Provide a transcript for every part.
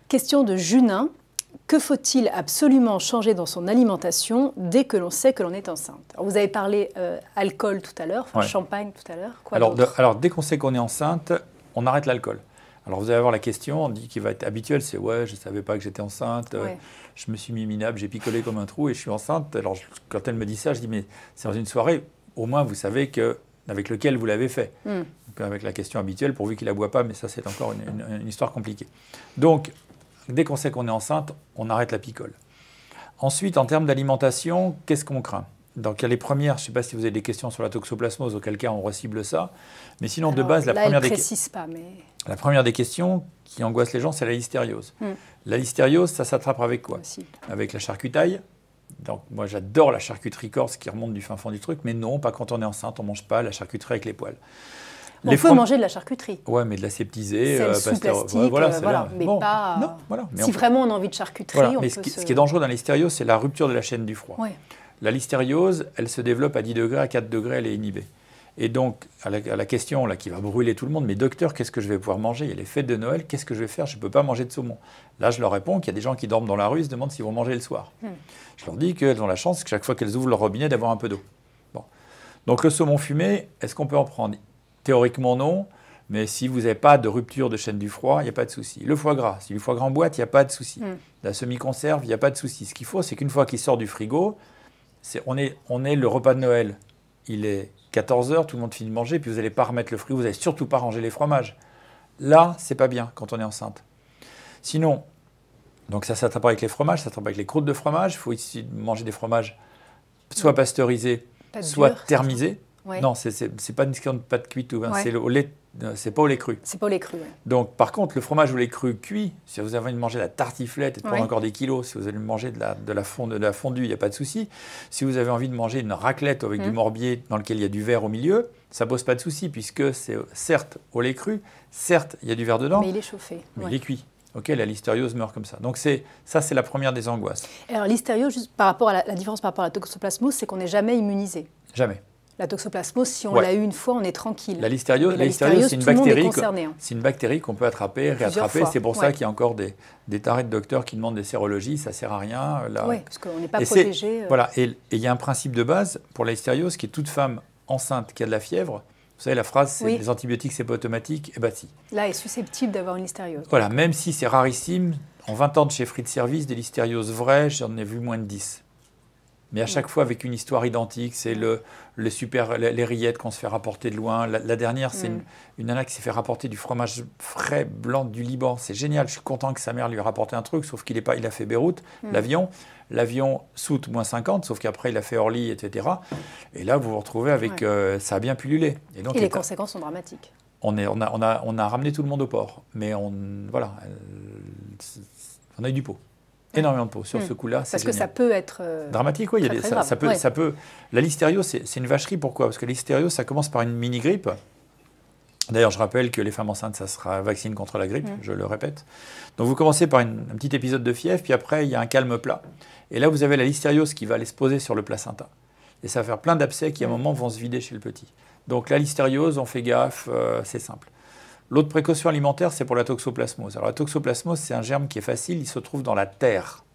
Question de Junin. Que faut-il absolument changer dans son alimentation dès que l'on sait que l'on est enceinte? Alors, vous avez parlé alcool tout à l'heure, enfin, champagne tout à l'heure. Alors, dès qu'on sait qu'on est enceinte, on arrête l'alcool. Alors, vous allez avoir la question, on dit qu'il va être habituel, c'est « ouais, je ne savais pas que j'étais enceinte, je me suis mis minable, j'ai picolé comme un trou et je suis enceinte ». Alors, quand elle me dit ça, je dis « mais c'est dans une soirée, au moins vous savez avec lequel vous l'avez fait ». Donc, avec la question habituelle, pourvu qu'il ne la boit pas, mais ça c'est encore une histoire compliquée. Donc, dès qu'on sait qu'on est enceinte, on arrête la picole. Ensuite, en termes d'alimentation, qu'est-ce qu'on craint? Donc, il y a les premières, je ne sais pas si vous avez des questions sur la toxoplasmose, auquel cas on recible ça. Mais sinon, de base, la première des questions qui angoisse les gens, c'est la listériose. La listériose, ça s'attrape avec quoi? Avec la charcutaille. Donc, moi, j'adore la charcuterie corse qui remonte du fin fond du truc, mais non, pas quand on est enceinte, on ne mange pas la charcuterie avec les poils. On peut manger de la charcuterie. Oui, mais de l'aseptisée, sous plastique, voilà, mais bon, pas... Non, voilà, mais si vraiment on a envie de charcuterie, on peut ce qui est dangereux dans la listériose, c'est la rupture de la chaîne du froid. Ouais. La listériose, elle se développe à 10 degrés, à 4 degrés, elle est inhibée. Et donc, à la question là, qui va brûler tout le monde, mais docteur, qu'est-ce que je vais pouvoir manger? Il y a les fêtes de Noël, qu'est-ce que je vais faire? Je ne peux pas manger de saumon. Là, je leur réponds qu'il y a des gens qui dorment dans la rue et se demandent s'ils vont manger le soir. Je leur dis qu'elles ont la chance, que chaque fois qu'elles ouvrent leur robinet, d'avoir un peu d'eau. Bon. Donc, le saumon fumé, est-ce qu'on peut en prendre? Théoriquement, non. Mais si vous n'avez pas de rupture de chaîne du froid, il n'y a pas de souci. Le foie gras, si le foie gras en boîte, il n'y a pas de souci. La semi-conserve, il n'y a pas de souci. Ce qu'il faut, c'est qu'une fois qu'il sort du frigo, on est le repas de Noël. Il est 14 h, tout le monde finit de manger, puis vous n'allez pas remettre le frigo, vous n'allez surtout pas ranger les fromages. Là, c'est pas bien quand on est enceinte. Sinon, donc ça s'attrape avec les fromages, ça s'attrape avec les croûtes de fromage. Il faut ici manger des fromages soit pasteurisés, soit thermisés. Ouais. Non, c'est pas une question de pâte cuite, hein, c'est au lait. C'est pas au lait cru. C'est pas au lait cru, oui. Donc, par contre, le fromage au lait cru cuit, si vous avez envie de manger de la tartiflette et de prendre encore des kilos, si vous allez manger de la fondue, il n'y a pas de souci. Si vous avez envie de manger une raclette avec du morbier dans lequel il y a du verre au milieu, ça ne pose pas de souci, puisque c'est certes au lait cru, certes, il y a du verre dedans. Mais il est chauffé. Mais il est cuit. Okay, la listériose meurt comme ça. Donc, ça, c'est la première des angoisses. Alors, listériose, juste par rapport à la différence par rapport à la toxoplasmose, c'est qu'on n'est jamais immunisé. Jamais. La toxoplasmose, si on l'a eu une fois, on est tranquille. La listériose, c'est une bactérie. C'est une bactérie qu'on peut attraper, réattraper. C'est pour ça qu'il y a encore des tarés de docteurs qui demandent des sérologies. Ça ne sert à rien. Oui, parce qu'on n'est pas protégé. Voilà. Et il y a un principe de base pour la listériose qui est toute femme enceinte qui a de la fièvre. Vous savez, la phrase, c'est les antibiotiques, c'est pas automatique. Eh bien, si. Là, est susceptible d'avoir une listériose. Voilà, même si c'est rarissime, en 20 ans de chefferie de service, des listérioses vraies, j'en ai vu moins de 10. Mais à chaque fois avec une histoire identique, c'est les rillettes qu'on se fait rapporter de loin. La dernière, c'est une nana qui s'est fait rapporter du fromage frais blanc du Liban. C'est génial, je suis content que sa mère lui ait rapporté un truc, sauf qu'il a fait Beyrouth, l'avion soute moins 50, sauf qu'après il a fait Orly, etc. Et là, vous vous retrouvez avec... ça a bien pullulé. Et les conséquences sont dramatiques. On a ramené tout le monde au port, mais on a eu du pot. Énormément de peau sur ce coup-là. Parce que ça peut être dramatique, oui. Ça peut. La listériose, c'est une vacherie. Pourquoi? Parce que la listériose, ça commence par une mini-grippe. D'ailleurs, je rappelle que les femmes enceintes, ça sera vaccine contre la grippe, je le répète. Donc, vous commencez par un petit épisode de fièvre, puis après, il y a un calme plat. Et là, vous avez la listériose qui va aller se poser sur le placenta. Et ça va faire plein d'abcès qui, à un moment, vont se vider chez le petit. Donc, la listériose, on fait gaffe, c'est simple. L'autre précaution alimentaire, c'est pour la toxoplasmose. Alors la toxoplasmose, c'est un germe qui est facile, il se trouve dans la terre.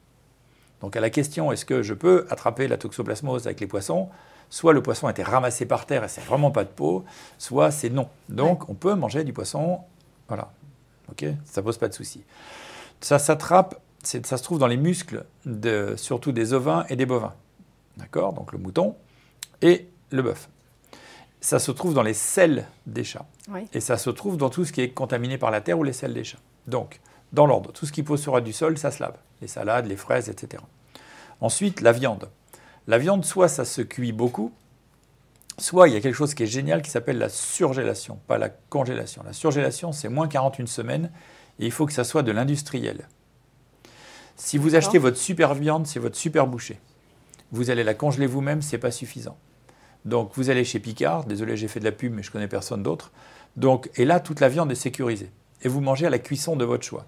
Donc à la question, est-ce que je peux attraper la toxoplasmose avec les poissons? Soit le poisson a été ramassé par terre et c'est vraiment pas de peau, soit c'est non. Donc on peut manger du poisson, voilà. Ok, ça pose pas de souci. Ça s'attrape, ça se trouve dans les muscles, surtout des ovins et des bovins. D'accord? Donc le mouton et le bœuf. Ça se trouve dans les selles des chats. Et ça se trouve dans tout ce qui est contaminé par la terre ou les selles des chats. Donc, dans l'ordre, tout ce qui pousse sur du sol, ça se lave. Les salades, les fraises, etc. Ensuite, la viande. La viande, soit ça se cuit beaucoup, soit il y a quelque chose qui est génial qui s'appelle la surgélation, pas la congélation. La surgélation, c'est moins 41 semaines et il faut que ça soit de l'industriel. Si vous achetez votre super viande, c'est votre super boucher. Vous allez la congeler vous-même, ce n'est pas suffisant. Donc, vous allez chez Picard, désolé, j'ai fait de la pub, mais je ne connais personne d'autre. Donc, et là, toute la viande est sécurisée. Et vous mangez à la cuisson de votre choix.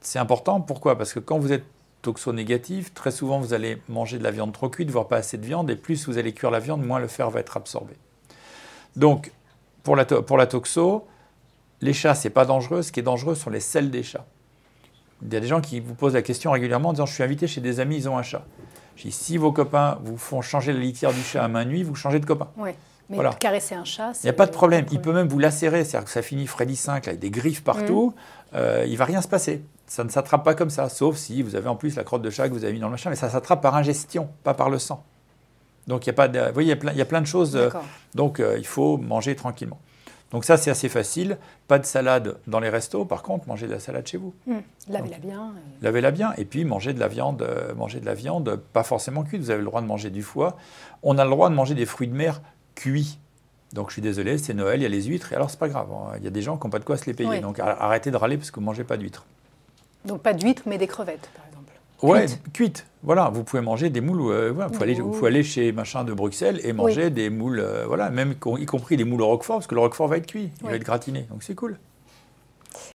C'est important, pourquoi? Parce que quand vous êtes toxo-négatif, très souvent, vous allez manger de la viande trop cuite, voire pas assez de viande, et plus vous allez cuire la viande, moins le fer va être absorbé. Donc, pour la toxo, les chats, ce n'est pas dangereux. Ce qui est dangereux sont les selles des chats. Il y a des gens qui vous posent la question régulièrement en disant « je suis invité chez des amis, ils ont un chat ». Je dis « si vos copains vous font changer la litière du chat à main nue, vous changez de copain ». Oui, mais caresser un chat, il n'y a pas de problème. Il peut même vous lacérer, c'est-à-dire que ça finit Freddy 5 là, avec des griffes partout, il ne va rien se passer. Ça ne s'attrape pas comme ça, sauf si vous avez en plus la crotte de chat que vous avez mis dans le machin, mais ça s'attrape par ingestion, pas par le sang. Donc il y a pas de, vous voyez, il y a plein de choses. Donc il faut manger tranquillement. Donc ça, c'est assez facile. Pas de salade dans les restos. Par contre, mangez de la salade chez vous. Lavez-la bien. Lavez-la bien. Et puis, mangez de la viande, pas forcément cuite. Vous avez le droit de manger du foie. On a le droit de manger des fruits de mer cuits. Donc, je suis désolé, c'est Noël, il y a les huîtres. Et alors, c'est pas grave. Il y a des gens qui n'ont pas de quoi se les payer. Donc, arrêtez de râler parce que vous ne mangez pas d'huîtres. Donc, pas d'huîtres, mais des crevettes, par exemple. Oui, cuites. Voilà, vous pouvez manger des moules. Voilà, vous pouvez aller chez machin de Bruxelles et manger des moules, voilà, même y compris des moules au roquefort, parce que le roquefort va être cuit, il va être gratiné. Donc c'est cool.